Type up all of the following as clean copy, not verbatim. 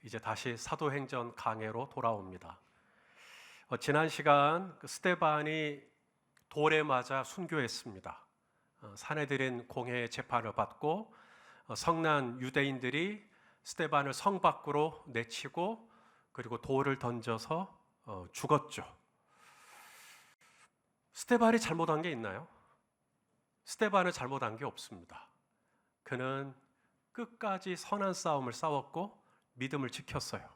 이제 다시 사도행전 강해로 돌아옵니다. 지난 시간 스데반이 돌에 맞아 순교했습니다. 사내들인 공회의 재판을 받고 성난 유대인들이 스데반을 성 밖으로 내치고 그리고 돌을 던져서 죽었죠. 스데반이 잘못한 게 있나요? 스데반은 잘못한 게 없습니다. 그는 끝까지 선한 싸움을 싸웠고 믿음을 지켰어요.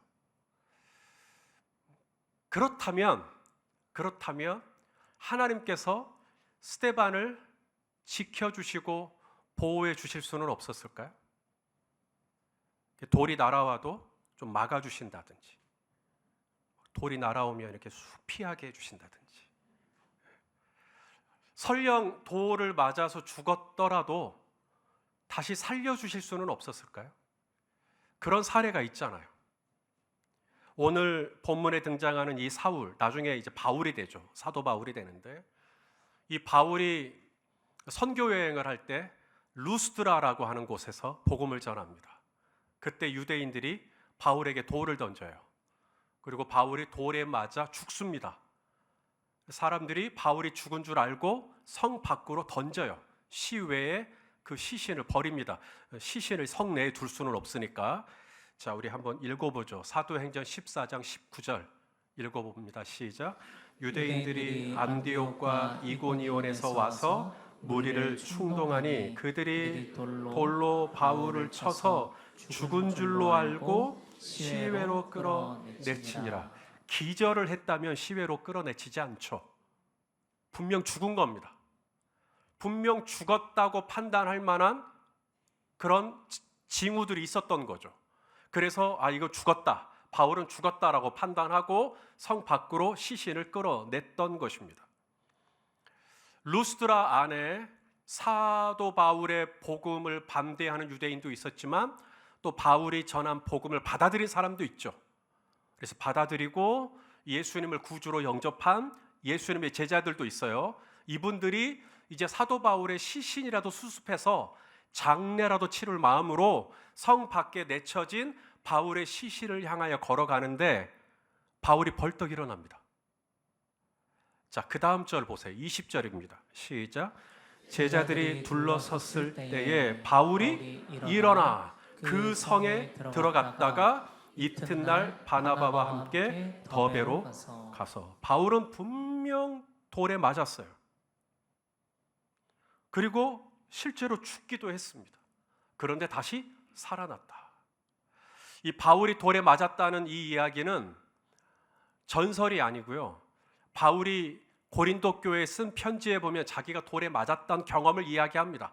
그렇다면 하나님께서 스데반을 지켜주시고 보호해 주실 수는 없었을까요? 돌이 날아와도 좀 막아주신다든지, 돌이 날아오면 이렇게 피하게 해주신다든지, 설령 돌을 맞아서 죽었더라도 다시 살려주실 수는 없었을까요? 그런 사례가 있잖아요. 오늘 본문에 등장하는 이 사울, 나중에 이제 바울이 되죠. 사도 바울이 되는데, 이 바울이 선교 여행을 할 때 루스드라라고 하는 곳에서 복음을 전합니다. 그때 유대인들이 바울에게 돌을 던져요. 그리고 바울이 돌에 맞아 죽습니다. 사람들이 바울이 죽은 줄 알고 성 밖으로 던져요. 시외에 그 시신을 버립니다. 시신을 성 내에 둘 수는 없으니까. 자, 우리 한번 읽어보죠. 사도행전 14장 19절 읽어봅니다. 시작. 유대인들이 안디옥과 이고니온에서 와서 무리를 충동하니 그들이 돌로 바울을 쳐서 죽은 줄로 알고 시외로 끌어내치니라. 기절을 했다면 시외로 끌어내치지 않죠. 분명 죽은 겁니다. 분명 죽었다고 판단할 만한 그런 징후들이 있었던 거죠. 그래서 이거 죽었다, 바울은 죽었다라고 판단하고 성 밖으로 시신을 끌어냈던 것입니다. 루스드라 안에 사도 바울의 복음을 반대하는 유대인도 있었지만 또 바울이 전한 복음을 받아들인 사람도 있죠. 그래서 받아들이고 예수님을 구주로 영접한 예수님의 제자들도 있어요. 이분들이 이제 사도 바울의 시신이라도 수습해서 장례라도 치를 마음으로 성 밖에 내쳐진 바울의 시신을 향하여 걸어가는데 바울이 벌떡 일어납니다. 자, 그 다음 절 보세요. 20절입니다. 시작. 제자들이 둘러섰을 때에 바울이 일어나 그 성에 들어갔다가 이튿날 바나바와 함께 더베로 가서, 바울은 분명 돌에 맞았어요. 그리고 실제로 죽기도 했습니다. 그런데 다시 살아났다. 이 바울이 돌에 맞았다는 이 이야기는 전설이 아니고요. 바울이 고린도 교회에 쓴 편지에 보면 자기가 돌에 맞았던 경험을 이야기합니다.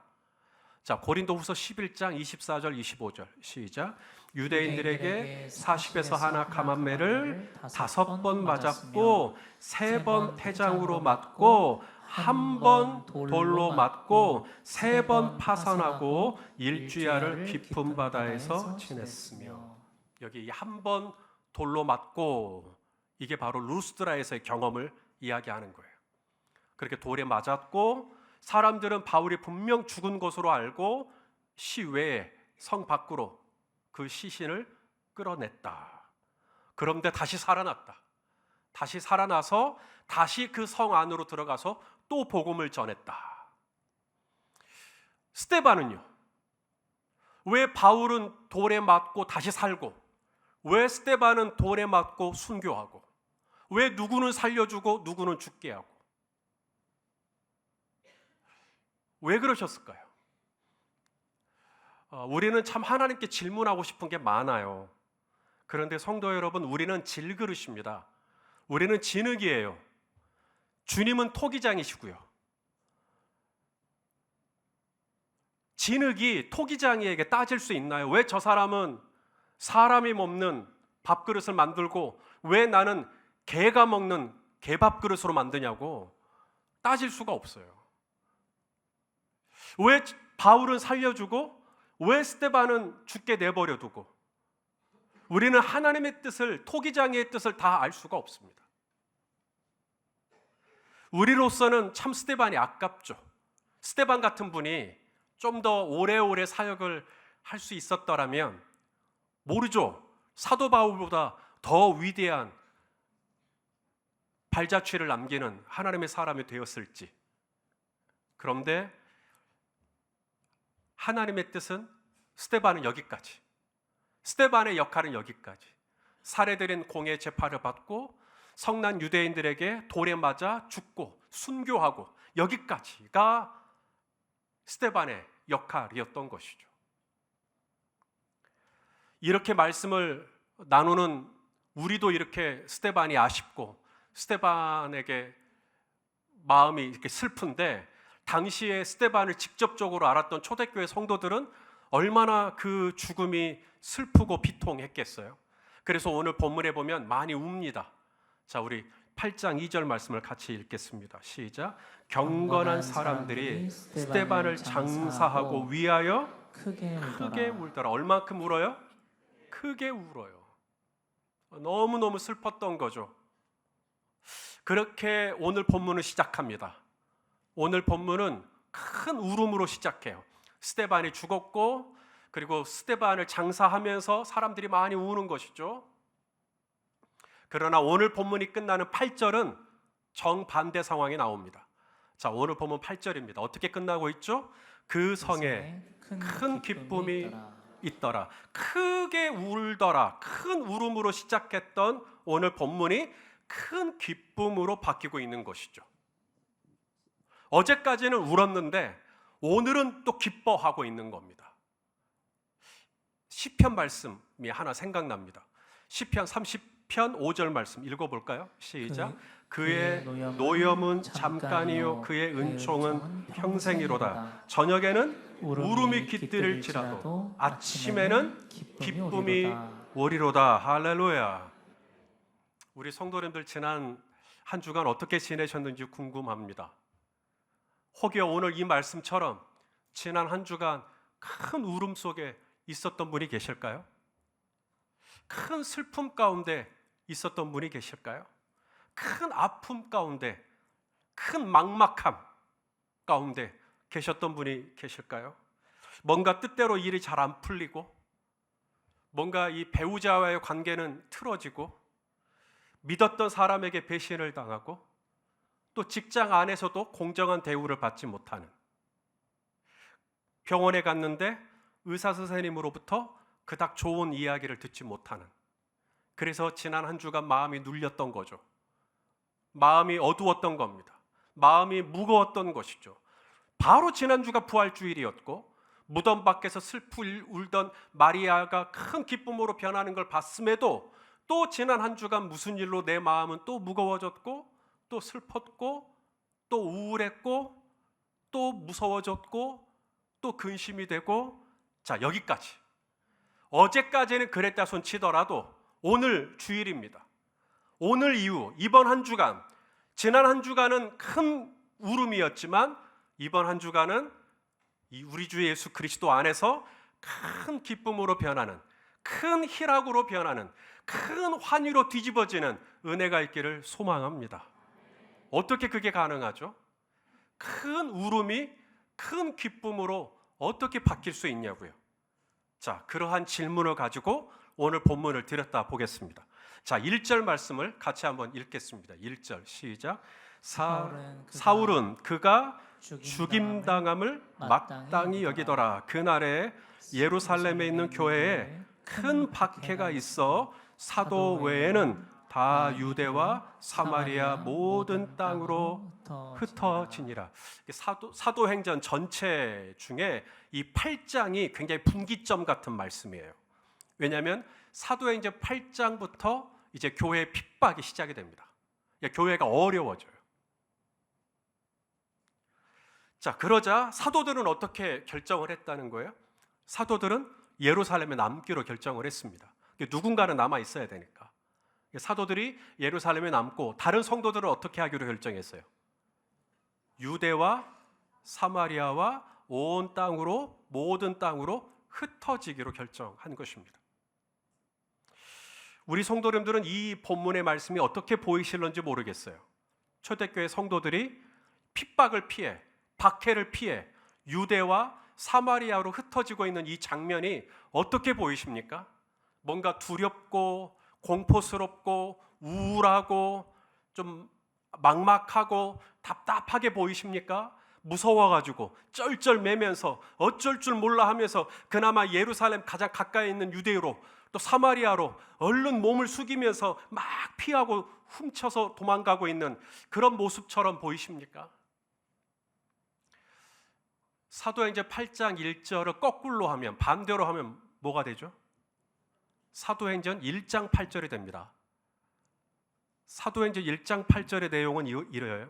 자, 고린도후서 11장 24절 25절 시작. 유대인들에게 40에서 하나 감한매를 5번 맞았고 3번 태장으로 맞고 1번 돌로 맞고 3번 파선하고 일주야를 깊은 바다에서 지냈으며, 여기 1번 돌로 맞고 이게 바로 루스드라에서의 경험을 이야기하는 거예요. 그렇게 돌에 맞았고 사람들은 바울이 분명 죽은 것으로 알고 시외에 성 밖으로 그 시신을 끌어냈다. 그런데 다시 살아났다. 다시 살아나서 다시 그 성 안으로 들어가서 또 복음을 전했다. 스데반은요? 왜 바울은 돌에 맞고 다시 살고, 왜 스데반은 돌에 맞고 순교하고, 왜 누구는 살려주고 누구는 죽게 하고, 왜 그러셨을까요? 우리는 참 하나님께 질문하고 싶은 게 많아요. 그런데 성도 여러분, 우리는 질그릇입니다. 우리는 진흙이에요. 주님은 토기장이시고요. 진흙이 토기장이에게 따질 수 있나요? 왜 저 사람은 사람이 먹는 밥그릇을 만들고 왜 나는 개가 먹는 개밥그릇으로 만드냐고 따질 수가 없어요. 왜 바울은 살려주고 왜 스데반은 죽게 내버려두고, 우리는 하나님의 뜻을, 토기장의 뜻을 다 알 수가 없습니다. 우리로서는 참 스데반이 아깝죠. 스데반 같은 분이 좀 더 오래오래 사역을 할 수 있었더라면, 모르죠. 사도 바울보다 더 위대한 발자취를 남기는 하나님의 사람이 되었을지. 그런데 하나님의 뜻은 스데반은 여기까지, 스데반의 역할은 여기까지. 살해들인 공의 재판을 받고 성난 유대인들에게 돌에 맞아 죽고 순교하고, 여기까지가 스데반의 역할이었던 것이죠. 이렇게 말씀을 나누는 우리도 이렇게 스데반이 아쉽고 스데반에게 마음이 이렇게 슬픈데, 당시에 스데반을 직접적으로 알았던 초대교회 성도들은 얼마나 그 죽음이 슬프고 비통했겠어요. 그래서 오늘 본문에 보면 많이 웁니다. 자, 우리 8장 2절 말씀을 같이 읽겠습니다. 시작. 경건한 사람들이 스데반을 장사하고 위하여 크게 울더라. 얼만큼 울어요? 크게 울어요. 너무너무 슬펐던 거죠. 그렇게 오늘 본문을 시작합니다. 오늘 본문은 큰 울음으로 시작해요. 스데반이 죽었고, 그리고 스데반을 장사하면서 사람들이 많이 우는 것이죠. 그러나 오늘 본문이 끝나는 8절은 정반대 상황이 나옵니다. 자, 오늘 본문 8절입니다. 어떻게 끝나고 있죠? 그 성에 큰 기쁨이 있더라. 크게 울더라. 큰 울음으로 시작했던 오늘 본문이 큰 기쁨으로 바뀌고 있는 것이죠. 어제까지는 울었는데 오늘은 또 기뻐하고 있는 겁니다. 시편 말씀이 하나 생각납니다. 시편 30편 5절 말씀 읽어볼까요? 시작. 그의 노염은 잠깐이요 그의 은총은 평생이로다. 저녁에는 울음이 깃들일지라도 아침에는 기쁨이 오리로다. 할렐루야. 우리 성도님들 지난 한 주간 어떻게 지내셨는지 궁금합니다. 혹여 오늘 이 말씀처럼 지난 한 주간 큰 울음 속에 있었던 분이 계실까요? 큰 슬픔 가운데 있었던 분이 계실까요? 큰 아픔 가운데, 큰 막막함 가운데 계셨던 분이 계실까요? 뭔가 뜻대로 일이 잘 안 풀리고, 뭔가 이 배우자와의 관계는 틀어지고, 믿었던 사람에게 배신을 당하고, 또 직장 안에서도 공정한 대우를 받지 못하는, 병원에 갔는데 의사 선생님으로부터 그닥 좋은 이야기를 듣지 못하는, 그래서 지난 한 주간 마음이 눌렸던 거죠. 마음이 어두웠던 겁니다. 마음이 무거웠던 것이죠. 바로 지난주가 부활주일이었고 무덤 밖에서 슬프 울던 마리아가 큰 기쁨으로 변하는 걸 봤음에도 또 지난 한 주간 무슨 일로 내 마음은 또 무거워졌고 또 슬펐고 또 우울했고 또 무서워졌고 또 근심이 되고, 자, 여기까지. 어제까지는 그랬다 손 치더라도 오늘 주일입니다. 오늘 이후 이번 한 주간, 지난 한 주간은 큰 울음이었지만 이번 한 주간은 우리 주 예수 그리스도 안에서 큰 기쁨으로 변하는, 큰 희락으로 변하는, 큰 환희로 뒤집어지는 은혜가 있기를 소망합니다. 어떻게 그게 가능하죠? 큰 울음이 큰 기쁨으로 어떻게 바뀔 수 있냐고요. 자, 그러한 질문을 가지고 오늘 본문을 들였다 보겠습니다. 자, 1절 말씀을 같이 한번 읽겠습니다. 1절 시작. 사울은 그가 죽임당함을 마땅히 여기더라. 그날에 예루살렘에 있는 교회에 큰 박해가 있어 사도 외에는 다 유대와 사마리아 모든 땅으로 흩어지니라. 사도행전 전체 중에 이 8장이 굉장히 분기점 같은 말씀이에요. 왜냐하면 사도행전 8장부터 이제 교회의 핍박이 시작이 됩니다. 교회가 어려워져요. 자, 그러자 사도들은 어떻게 결정을 했다는 거예요? 사도들은 예루살렘에 남기로 결정을 했습니다. 누군가는 남아 있어야 되니까. 사도들이 예루살렘에 남고 다른 성도들은 어떻게 하기로 결정했어요? 유대와 사마리아와 온 땅으로, 모든 땅으로 흩어지기로 결정한 것입니다. 우리 성도님들은 이 본문의 말씀이 어떻게 보이실런지 모르겠어요. 초대교회 성도들이 핍박을 피해, 박해를 피해 유대와 사마리아로 흩어지고 있는 이 장면이 어떻게 보이십니까? 뭔가 두렵고 공포스럽고 우울하고 좀 막막하고 답답하게 보이십니까? 무서워가지고 쩔쩔매면서 어쩔 줄 몰라 하면서 그나마 예루살렘 가장 가까이 있는 유대로 또 사마리아로 얼른 몸을 숙이면서 막 피하고 훔쳐서 도망가고 있는 그런 모습처럼 보이십니까? 사도행전 8장 1절을 거꾸로 하면, 반대로 하면 뭐가 되죠? 사도행전 1장 8절이 됩니다. 사도행전 1장 8절의 내용은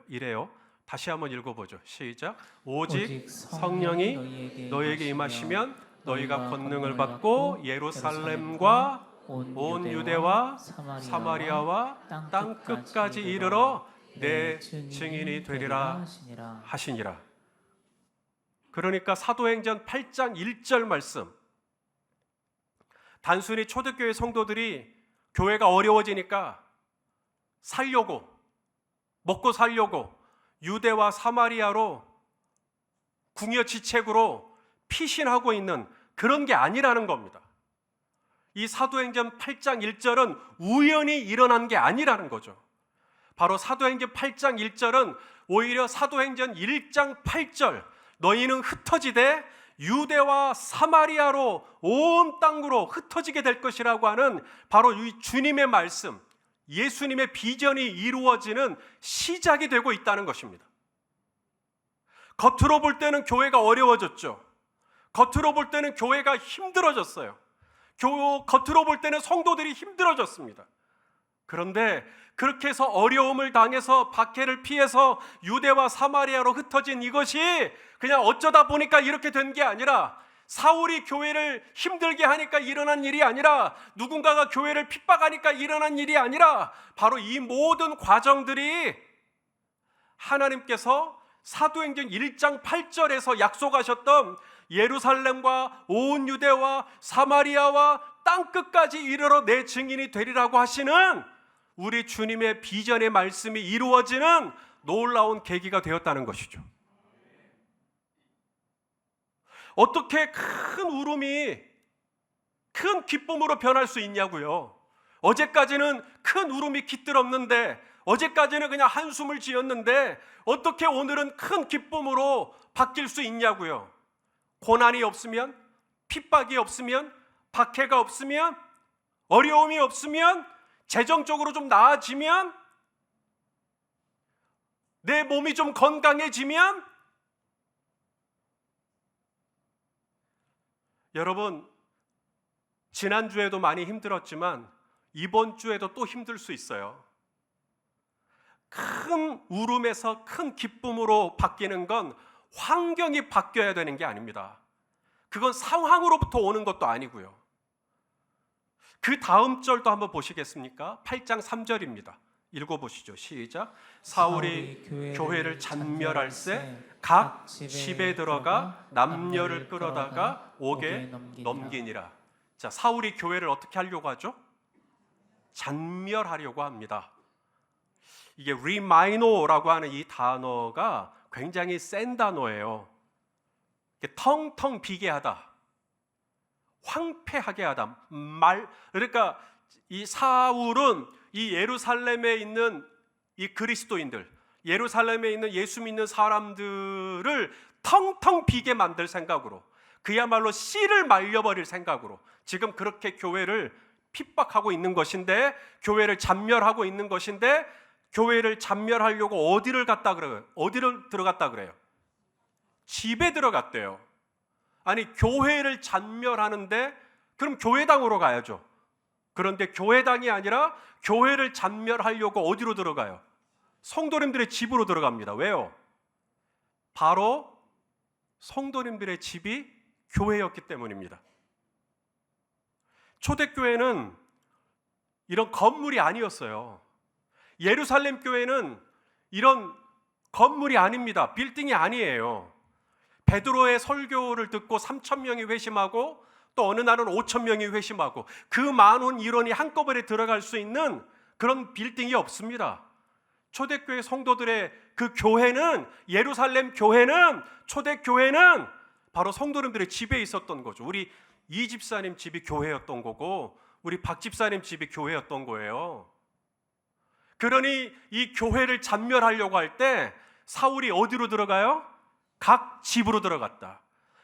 이래요. 다시 한번 읽어보죠. 시작. 오직 성령이 너희에게 임하시면 너희가 권능을 받고 예루살렘과 온 유대와 사마리아와 땅 끝까지 이르러 내 증인이 되리라 하시니라. 그러니까 사도행전 8장 1절 말씀, 단순히 초대교회 성도들이 교회가 어려워지니까 살려고, 먹고 살려고 유대와 사마리아로 궁여지책으로 피신하고 있는 그런 게 아니라는 겁니다. 이 사도행전 8장 1절은 우연히 일어난 게 아니라는 거죠. 바로 사도행전 8장 1절은 오히려 사도행전 1장 8절, 너희는 흩어지되 유대와 사마리아로 온 땅으로 흩어지게 될 것이라고 하는 바로 이 주님의 말씀, 예수님의 비전이 이루어지는 시작이 되고 있다는 것입니다. 겉으로 볼 때는 교회가 어려워졌죠. 겉으로 볼 때는 교회가 힘들어졌어요. 겉으로 볼 때는 성도들이 힘들어졌습니다. 그런데 그렇게 해서 어려움을 당해서 박해를 피해서 유대와 사마리아로 흩어진 이것이 그냥 어쩌다 보니까 이렇게 된 게 아니라, 사울이 교회를 힘들게 하니까 일어난 일이 아니라, 누군가가 교회를 핍박하니까 일어난 일이 아니라, 바로 이 모든 과정들이 하나님께서 사도행전 1장 8절에서 약속하셨던 예루살렘과 온 유대와 사마리아와 땅끝까지 이르러 내 증인이 되리라고 하시는 우리 주님의 비전의 말씀이 이루어지는 놀라운 계기가 되었다는 것이죠. 어떻게 큰 울음이 큰 기쁨으로 변할 수 있냐고요. 어제까지는 큰 울음이 깃들었는데, 어제까지는 그냥 한숨을 지었는데 어떻게 오늘은 큰 기쁨으로 바뀔 수 있냐고요. 고난이 없으면, 핍박이 없으면, 박해가 없으면, 어려움이 없으면, 재정적으로 좀 나아지면, 내 몸이 좀 건강해지면, 여러분, 지난주에도 많이 힘들었지만 이번 주에도 또 힘들 수 있어요. 큰 울음에서 큰 기쁨으로 바뀌는 건 환경이 바뀌어야 되는 게 아닙니다. 그건 상황으로부터 오는 것도 아니고요. 그 다음 절도 한번 보시겠습니까? 8장 3절입니다. 읽어보시죠. 시작. 사울이 교회를 잔멸할세 각 집에 들어가 남녀를 끌어다가 옥에 넘기니라. 자, 사울이 교회를 어떻게 하려고 하죠? 잔멸하려고 합니다. 이게 리마이노라고 하는 이 단어가 굉장히 센 단어예요. 텅텅 비게 하다, 황폐하게 하다. 그러니까 이 사울은 이 예루살렘에 있는 이 그리스도인들, 예루살렘에 있는 예수 믿는 사람들을 텅텅 비게 만들 생각으로, 그야말로 씨를 말려버릴 생각으로 지금 그렇게 교회를 핍박하고 있는 것인데, 교회를 잔멸하고 있는 것인데, 교회를 잔멸하려고 어디를 갔다 그래요? 어디를 들어갔다 그래요? 집에 들어갔대요. 아니, 교회를 잔멸하는데 그럼 교회당으로 가야죠. 그런데 교회당이 아니라 교회를 잔멸하려고 어디로 들어가요? 성도님들의 집으로 들어갑니다. 왜요? 바로 성도님들의 집이 교회였기 때문입니다. 초대교회는 이런 건물이 아니었어요. 예루살렘 교회는 이런 건물이 아닙니다. 빌딩이 아니에요. 베드로의 설교를 듣고 3,000명이 회심하고 또 어느 날은 5,000명이 회심하고 그 많은 인원이 한꺼번에 들어갈 수 있는 그런 빌딩이 없습니다. 초대교회 성도들의 그 교회는, 예루살렘 교회는, 초대교회는 바로 성도님들의 집에 있었던 거죠. 우리 이 집사님 집이 교회였던 거고, 우리 박 집사님 집이 교회였던 거예요. 그러니 이 교회를 잔멸하려고 할 때 사울이 어디로 들어가요? 각 집으로 들어갔다.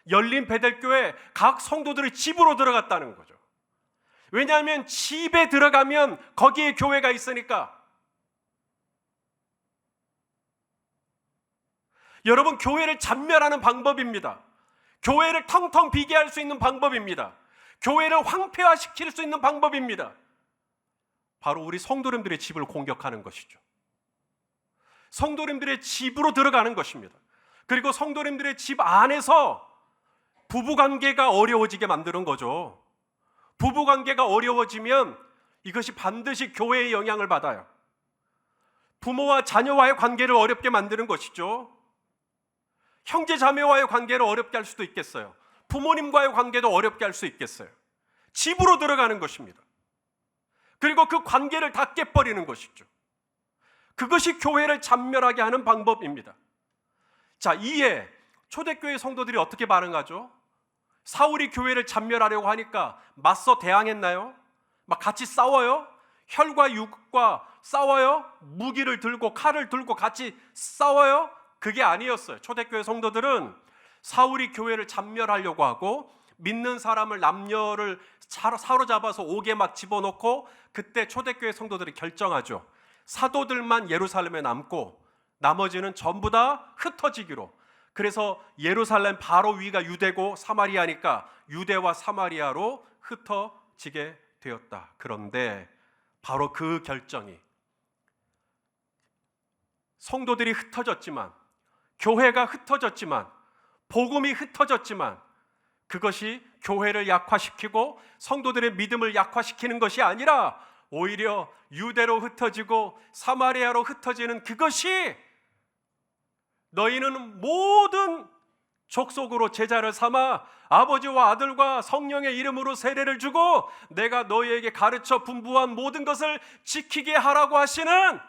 열린 베델교회 각 성도들의 집으로 들어갔다는 거죠. 왜냐하면 집에 들어가면 거기에 교회가 있으니까. 여러분, 교회를 잔멸하는 방법입니다. 교회를 텅텅 비게 할 수 있는 방법입니다. 교회를 황폐화시킬 수 있는 방법입니다. 바로 우리 성도님들의 집을 공격하는 것이죠. 성도님들의 집으로 들어가는 것입니다. 그리고 성도님들의 집 안에서 부부관계가 어려워지게 만드는 거죠. 부부관계가 어려워지면 이것이 반드시 교회의 영향을 받아요. 부모와 자녀와의 관계를 어렵게 만드는 것이죠. 형제 자매와의 관계를 어렵게 할 수도 있겠어요. 부모님과의 관계도 어렵게 할 수 있겠어요. 집으로 들어가는 것입니다. 그리고 그 관계를 다 깨버리는 것이죠. 그것이 교회를 잔멸하게 하는 방법입니다. 자, 이에 초대교회 성도들이 어떻게 반응하죠? 사울이 교회를 잔멸하려고 하니까 맞서 대항했나요? 막 같이 싸워요? 혈과 육과 싸워요? 무기를 들고 칼을 들고 같이 싸워요? 그게 아니었어요. 초대교회 성도들은 사울이 교회를 잔멸하려고 하고 믿는 사람을 남녀를 사로잡아서 옥에 막 집어넣고, 그때 초대교회 성도들이 결정하죠. 사도들만 예루살렘에 남고 나머지는 전부 다 흩어지기로. 그래서 예루살렘 바로 위가 유대고 사마리아니까 유대와 사마리아로 흩어지게 되었다. 그런데 바로 그 결정이, 성도들이 흩어졌지만, 교회가 흩어졌지만, 복음이 흩어졌지만, 그것이 교회를 약화시키고 성도들의 믿음을 약화시키는 것이 아니라 오히려 유대로 흩어지고 사마리아로 흩어지는 그것이, 너희는 모든 족속으로 제자를 삼아 아버지와 아들과 성령의 이름으로 세례를 주고 내가 너희에게 가르쳐 분부한 모든 것을 지키게 하라고 하시는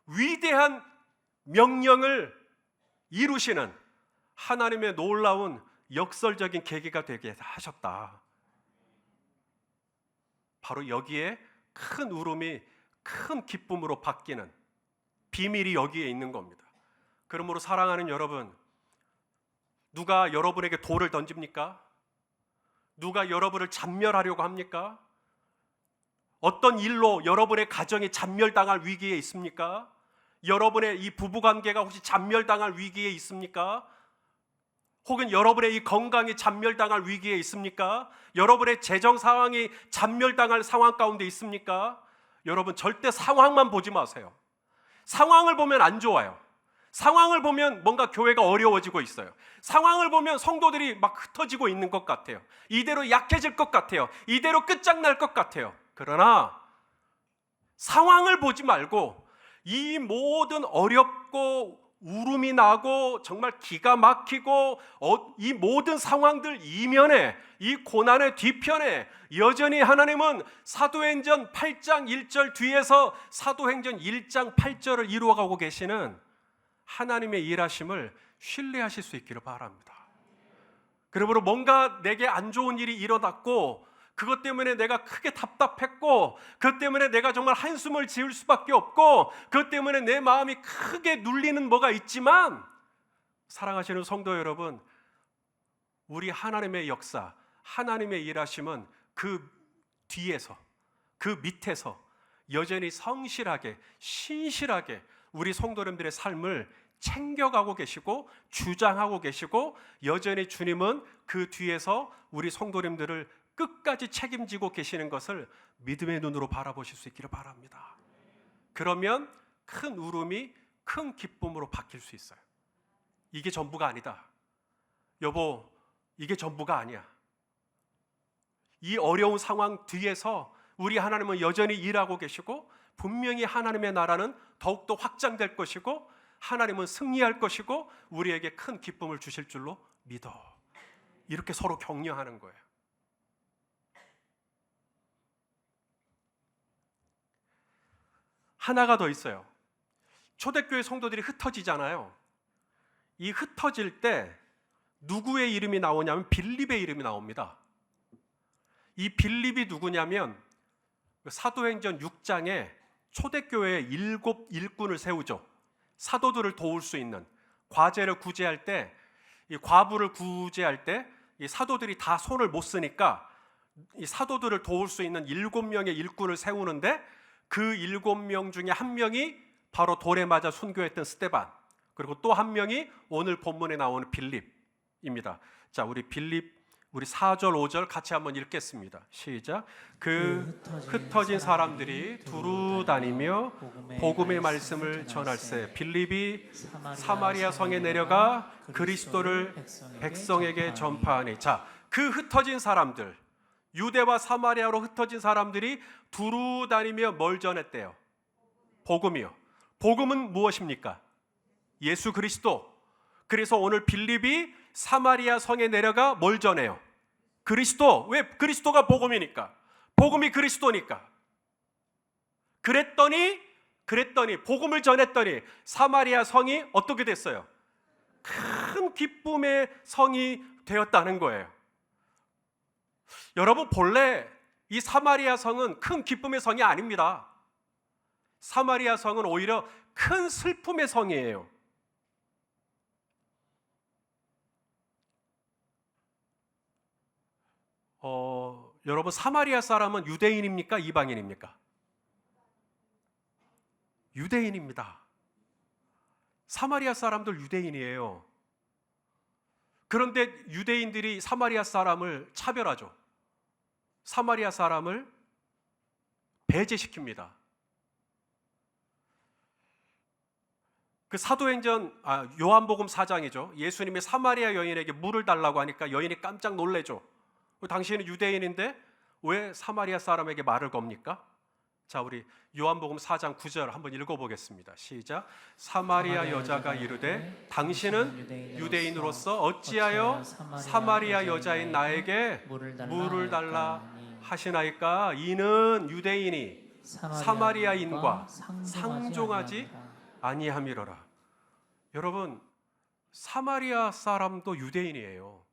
위대한 명령을 이루시는 하나님의 놀라운 역설적인 계기가 되게 하셨다. 바로 여기에 큰 울음이 큰 기쁨으로 바뀌는 비밀이 여기에 있는 겁니다. 그러므로 사랑하는 여러분, 누가 여러분에게 돌을 던집니까? 누가 여러분을 잔멸하려고 합니까? 어떤 일로 여러분의 가정이 잔멸당할 위기에 있습니까? 여러분의 이 부부관계가 혹시 잔멸당할 위기에 있습니까? 혹은 여러분의 이 건강이 잔멸당할 위기에 있습니까? 여러분의 재정 상황이 잔멸당할 상황 가운데 있습니까? 여러분, 절대 상황만 보지 마세요. 상황을 보면 안 좋아요. 상황을 보면 뭔가 교회가 어려워지고 있어요. 상황을 보면 성도들이 막 흩어지고 있는 것 같아요. 이대로 약해질 것 같아요. 이대로 끝장날 것 같아요. 그러나 상황을 보지 말고 이 모든 어렵고 울음이 나고 정말 기가 막히고 이 모든 상황들 이면에, 이 고난의 뒤편에 여전히 하나님은 사도행전 8장 1절 뒤에서 사도행전 1장 8절을 이루어가고 계시는 하나님의 일하심을 신뢰하실 수 있기를 바랍니다. 그러므로 뭔가 내게 안 좋은 일이 일어났고 그것 때문에 내가 크게 답답했고 그것 때문에 내가 정말 한숨을 지을 수밖에 없고 그것 때문에 내 마음이 크게 눌리는 뭐가 있지만, 사랑하시는 성도 여러분, 우리 하나님의 역사, 하나님의 일하심은 그 뒤에서, 그 밑에서 여전히 성실하게, 신실하게 우리 성도님들의 삶을 챙겨가고 계시고 주장하고 계시고, 여전히 주님은 그 뒤에서 우리 성도님들을 끝까지 책임지고 계시는 것을 믿음의 눈으로 바라보실 수 있기를 바랍니다. 그러면 큰 울음이 큰 기쁨으로 바뀔 수 있어요. 이게 전부가 아니다. 여보, 이게 전부가 아니야. 이 어려운 상황 뒤에서 우리 하나님은 여전히 일하고 계시고 분명히 하나님의 나라는 더욱더 확장될 것이고 하나님은 승리할 것이고 우리에게 큰 기쁨을 주실 줄로 믿어. 이렇게 서로 격려하는 거예요. 하나가 더 있어요. 초대교회 성도들이 흩어지잖아요. 이 흩어질 때 누구의 이름이 나오냐면 빌립의 이름이 나옵니다. 이 빌립이 누구냐면 사도행전 6장에 초대교회에 7 일꾼을 세우죠. 사도들을 도울 수 있는, 과제를 구제할 때, 이 과부를 구제할 때 이 사도들이 다 손을 못 쓰니까 이 사도들을 도울 수 있는 7명의 일꾼을 세우는데, 그 7명 중에 한 명이 바로 돌에 맞아 순교했던 스데반, 그리고 또 한 명이 오늘 본문에 나오는 빌립입니다. 자, 우리 빌립, 우리 4절 5절 같이 한번 읽겠습니다. 시작. 그 흩어진 사람들이 두루 다니며 복음의 말씀을 전할세. 빌립이 사마리아 성에 내려가 그리스도를 백성에게 전파하니. 자, 그 흩어진 사람들, 유대와 사마리아로 흩어진 사람들이 두루 다니며 뭘 전했대요? 복음이요. 복음은 무엇입니까? 예수 그리스도. 그래서 오늘 빌립이 사마리아 성에 내려가 뭘 전해요? 그리스도. 왜? 그리스도가 복음이니까. 복음이 그리스도니까. 그랬더니 복음을 전했더니 사마리아 성이 어떻게 됐어요? 큰 기쁨의 성이 되었다는 거예요. 여러분, 본래 이 사마리아 성은 큰 기쁨의 성이 아닙니다. 사마리아 성은 오히려 큰 슬픔의 성이에요. 여러분, 사마리아 사람은 유대인입니까? 이방인입니까? 유대인입니다. 사마리아 사람들 유대인이에요. 그런데 유대인들이 사마리아 사람을 차별하죠. 사마리아 사람을 배제시킵니다. 그 사도행전, 요한복음 4장이죠. 예수님이 사마리아 여인에게 물을 달라고 하니까 여인이 깜짝 놀래죠. 당신은 유대인인데 왜 사마리아 사람에게 말을 겁니까? 자, 우리 요한복음 4장 9절 한번 읽어보겠습니다. 시작. 사마리아 여자가 이르되 당신은 유대인으로서 어찌하여 사마리아 여자인 나에게 물을 달라 하시나이까? 이는 유대인이 사마리아인과 상종하지 아니함이로라. 여러분, 사마리아 사람도 유대인이에요.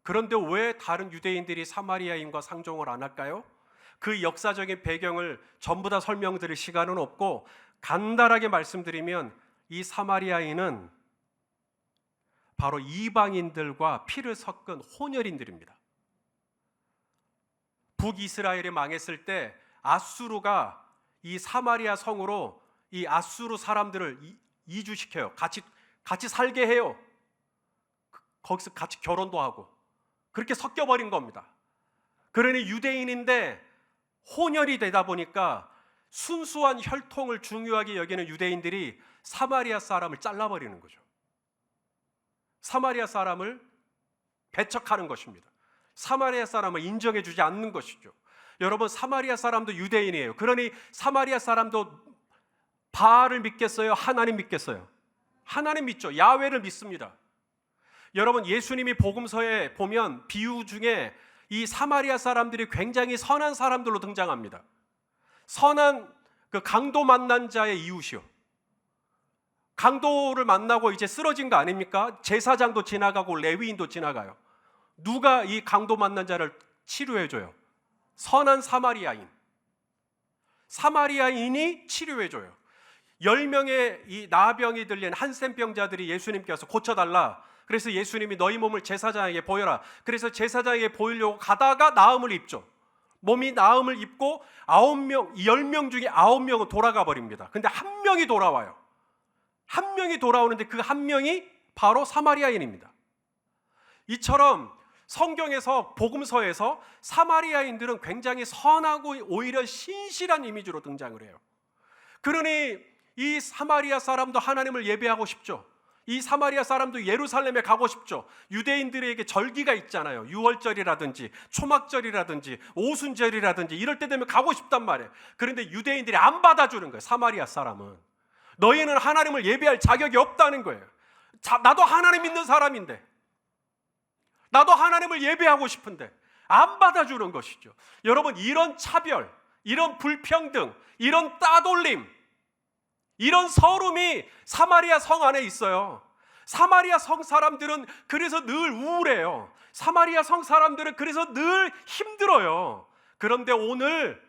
그런데 왜 다른 유대인들이 사마리아인과 상종을 안 할까요? 그 역사적인 배경을 전부 다 설명드릴 시간은 없고, 간단하게 말씀드리면 이 사마리아인은 바로 이방인들과 피를 섞은 혼혈인들입니다. 북이스라엘이 망했을 때 아수르가 이 사마리아 성으로 이 아수르 사람들을 이주시켜요. 같이 살게 해요. 거기서 같이 결혼도 하고 그렇게 섞여버린 겁니다. 그러니 유대인인데 혼혈이 되다 보니까 순수한 혈통을 중요하게 여기는 유대인들이 사마리아 사람을 잘라버리는 거죠. 사마리아 사람을 배척하는 것입니다. 사마리아 사람을 인정해주지 않는 것이죠. 여러분, 사마리아 사람도 유대인이에요. 그러니 사마리아 사람도 바알을 믿겠어요? 하나님 믿겠어요? 하나님 믿죠. 야훼를 믿습니다. 여러분, 예수님이 복음서에 보면 비유 중에 이 사마리아 사람들이 굉장히 선한 사람들로 등장합니다. 선한 그 강도 만난 자의 이웃이요. 강도를 만나고 이제 쓰러진 거 아닙니까? 제사장도 지나가고 레위인도 지나가요. 누가 이 강도 만난 자를 치료해줘요? 선한 사마리아인. 사마리아인이 치료해줘요. 10명의 이 나병이 들린 한센병자들이 예수님께서 고쳐달라. 그래서 예수님이 너희 몸을 제사장에게 보여라. 그래서 제사장에게 보이려고 가다가 나음을 입죠. 몸이 나음을 입고 10명 중에 9명은 돌아가 버립니다. 근데 한 명이 돌아와요. 한 명이 돌아오는데 그 한 명이 바로 사마리아인입니다. 이처럼 성경에서, 복음서에서 사마리아인들은 굉장히 선하고 오히려 신실한 이미지로 등장을 해요. 그러니 이 사마리아 사람도 하나님을 예배하고 싶죠. 이 사마리아 사람도 예루살렘에 가고 싶죠. 유대인들에게 절기가 있잖아요. 유월절이라든지 초막절이라든지 오순절이라든지 이럴 때 되면 가고 싶단 말이에요. 그런데 유대인들이 안 받아주는 거예요. 사마리아 사람은 너희는 하나님을 예배할 자격이 없다는 거예요. 나도 하나님 믿는 사람인데, 나도 하나님을 예배하고 싶은데 안 받아주는 것이죠. 여러분, 이런 차별, 이런 불평등, 이런 따돌림, 이런 서름이 사마리아 성 안에 있어요. 사마리아 성 사람들은 그래서 늘 우울해요. 사마리아 성 사람들은 그래서 늘 힘들어요. 그런데 오늘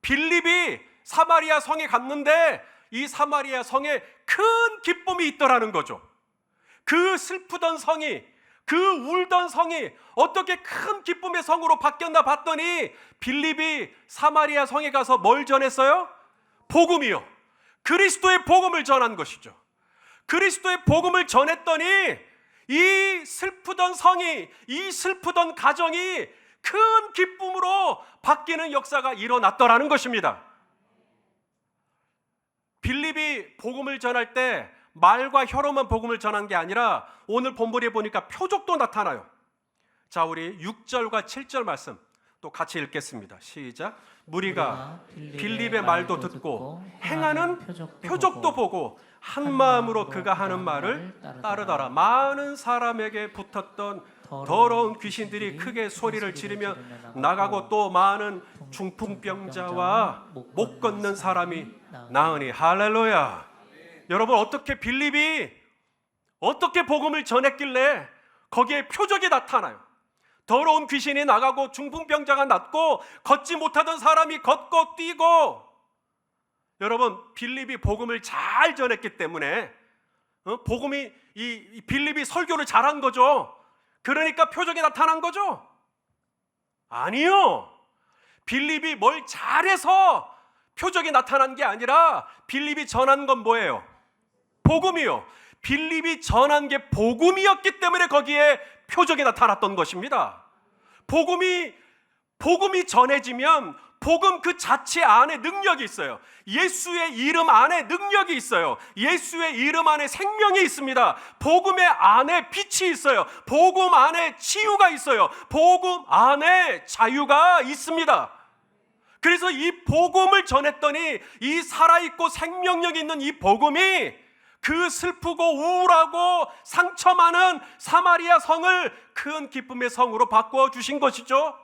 빌립이 사마리아 성에 갔는데 이 사마리아 성에 큰 기쁨이 있더라는 거죠. 그 슬프던 성이, 그 울던 성이 어떻게 큰 기쁨의 성으로 바뀌었나 봤더니 빌립이 사마리아 성에 가서 뭘 전했어요? 복음이요. 그리스도의 복음을 전한 것이죠. 그리스도의 복음을 전했더니 이 슬프던 성이, 이 슬프던 가정이 큰 기쁨으로 바뀌는 역사가 일어났더라는 것입니다. 빌립이 복음을 전할 때 말과 혀로만 복음을 전한 게 아니라 오늘 본문에 보니까 표적도 나타나요. 자, 우리 6절과 7절 말씀 또 같이 읽겠습니다. 시작. 무리가 빌립의 말도 듣고 행하는 표적도 보고 한 마음으로 그가 하는 말을 따르더라. 많은 사람에게 붙었던 더러운 귀신들이 크게 소리를 지르며 나가고 또 많은 중풍병자와 못 걷는 사람이 나으니. 할렐루야. 여러분, 어떻게 빌립이 어떻게 복음을 전했길래 거기에 표적이 나타나요? 더러운 귀신이 나가고 중풍병자가 낫고 걷지 못하던 사람이 걷고 뛰고. 여러분, 빌립이 복음을 잘 전했기 때문에 복음이 이 빌립이 설교를 잘한 거죠. 그러니까 표적이 나타난 거죠? 아니요. 빌립이 뭘 잘해서 표적이 나타난 게 아니라 빌립이 전한 건 뭐예요? 복음이요. 빌립이 전한 게 복음이었기 때문에 거기에 표적이 나타났던 것입니다. 복음이 전해지면 복음 그 자체 안에 능력이 있어요. 예수의 이름 안에 능력이 있어요. 예수의 이름 안에 생명이 있습니다. 복음의 안에 빛이 있어요. 복음 안에 치유가 있어요. 복음 안에 자유가 있습니다. 그래서 이 복음을 전했더니 이 살아있고 생명력 있는 이 복음이 그 슬프고 우울하고 상처 많은 사마리아 성을 큰 기쁨의 성으로 바꾸어 주신 것이죠.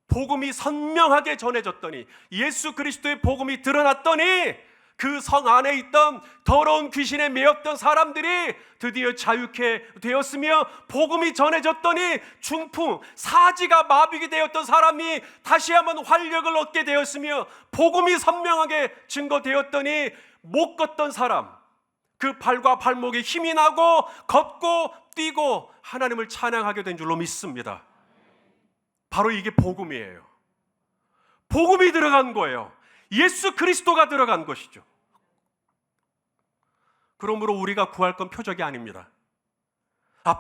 복음이 선명하게 전해졌더니, 예수 그리스도의 복음이 드러났더니 그 성 안에 있던 더러운 귀신에 매였던 사람들이 드디어 자유케 되었으며, 복음이 전해졌더니 중풍, 사지가 마비가 되었던 사람이 다시 한번 활력을 얻게 되었으며, 복음이 선명하게 증거되었더니 못 걷던 사람, 그 발과 발목에 힘이 나고 걷고 뛰고 하나님을 찬양하게 된 줄로 믿습니다. 바로 이게 복음이에요. 복음이 들어간 거예요. 예수 그리스도가 들어간 것이죠. 그러므로 우리가 구할 건 표적이 아닙니다.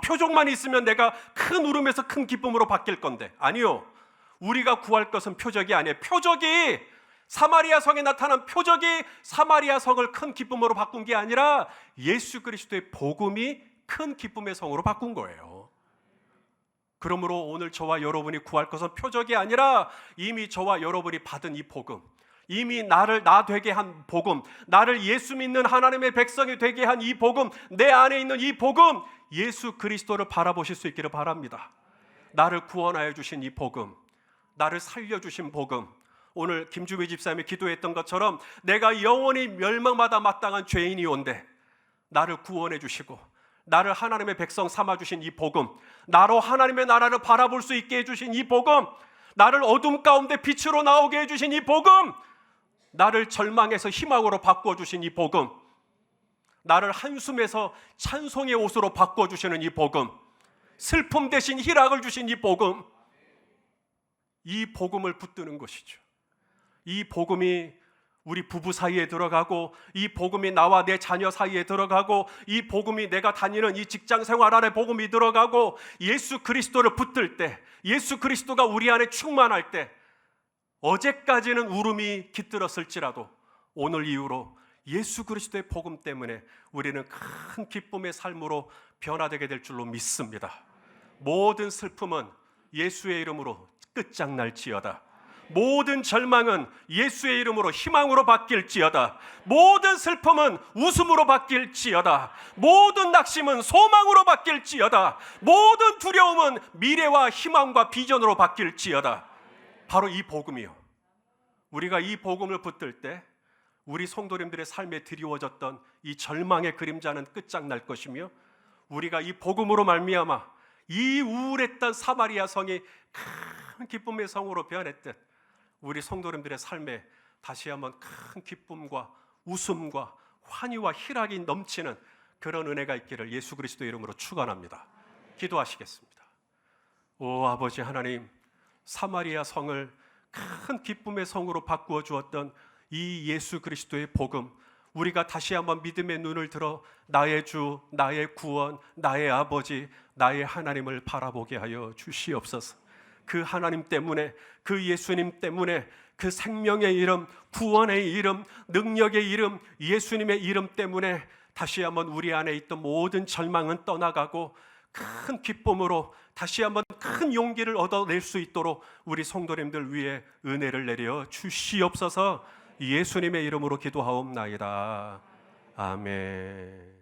표적만 있으면 내가 큰 울음에서 큰 기쁨으로 바뀔 건데, 아니요. 우리가 구할 것은 표적이 아니에요. 표적이, 사마리아 성에 나타난 표적이 사마리아 성을 큰 기쁨으로 바꾼 게 아니라 예수 그리스도의 복음이 큰 기쁨의 성으로 바꾼 거예요. 그러므로 오늘 저와 여러분이 구할 것은 표적이 아니라 이미 저와 여러분이 받은 이 복음, 이미 나를 나 되게 한 복음, 나를 예수 믿는 하나님의 백성이 되게 한 이 복음, 내 안에 있는 이 복음, 예수 그리스도를 바라보실 수 있기를 바랍니다. 나를 구원하여 주신 이 복음, 나를 살려주신 복음, 오늘 김주배 집사님이 기도했던 것처럼 내가 영원히 멸망마다 마땅한 죄인이온데 나를 구원해 주시고 나를 하나님의 백성 삼아주신 이 복음, 나로 하나님의 나라를 바라볼 수 있게 해주신 이 복음, 나를 어둠 가운데 빛으로 나오게 해주신 이 복음, 나를 절망에서 희망으로 바꿔주신 이 복음, 나를 한숨에서 찬송의 옷으로 바꿔주시는 이 복음, 슬픔 대신 희락을 주신 이 복음, 이 복음을 붙드는 것이죠. 이 복음이 우리 부부 사이에 들어가고, 이 복음이 나와 내 자녀 사이에 들어가고, 이 복음이 내가 다니는 이 직장 생활 안에 복음이 들어가고, 예수 그리스도를 붙들 때, 예수 그리스도가 우리 안에 충만할 때, 어제까지는 울음이 깃들었을지라도 오늘 이후로 예수 그리스도의 복음 때문에 우리는 큰 기쁨의 삶으로 변화되게 될 줄로 믿습니다. 모든 슬픔은 예수의 이름으로 끝장날지어다. 모든 절망은 예수의 이름으로 희망으로 바뀔지어다. 모든 슬픔은 웃음으로 바뀔지어다. 모든 낙심은 소망으로 바뀔지어다. 모든 두려움은 미래와 희망과 비전으로 바뀔지어다. 바로 이 복음이요. 우리가 이 복음을 붙들 때 우리 성도님들의 삶에 드리워졌던 이 절망의 그림자는 끝장날 것이며, 우리가 이 복음으로 말미암아 이 우울했던 사마리아 성이 큰 기쁨의 성으로 변했듯 우리 성도님들의 삶에 다시 한번 큰 기쁨과 웃음과 환희와 희락이 넘치는 그런 은혜가 있기를 예수 그리스도의 이름으로 축원합니다. 기도하시겠습니다. 오 아버지 하나님, 사마리아 성을 큰 기쁨의 성으로 바꾸어 주었던 이 예수 그리스도의 복음, 우리가 다시 한번 믿음의 눈을 들어 나의 주, 나의 구원, 나의 아버지, 나의 하나님을 바라보게 하여 주시옵소서. 그 하나님 때문에, 그 예수님 때문에, 그 생명의 이름, 구원의 이름, 능력의 이름, 예수님의 이름 때문에 다시 한번 우리 안에 있던 모든 절망은 떠나가고 큰 기쁨으로 다시 한번 큰 용기를 얻어낼 수 있도록 우리 성도님들 위해 은혜를 내려 주시옵소서. 예수님의 이름으로 기도하옵나이다. 아멘.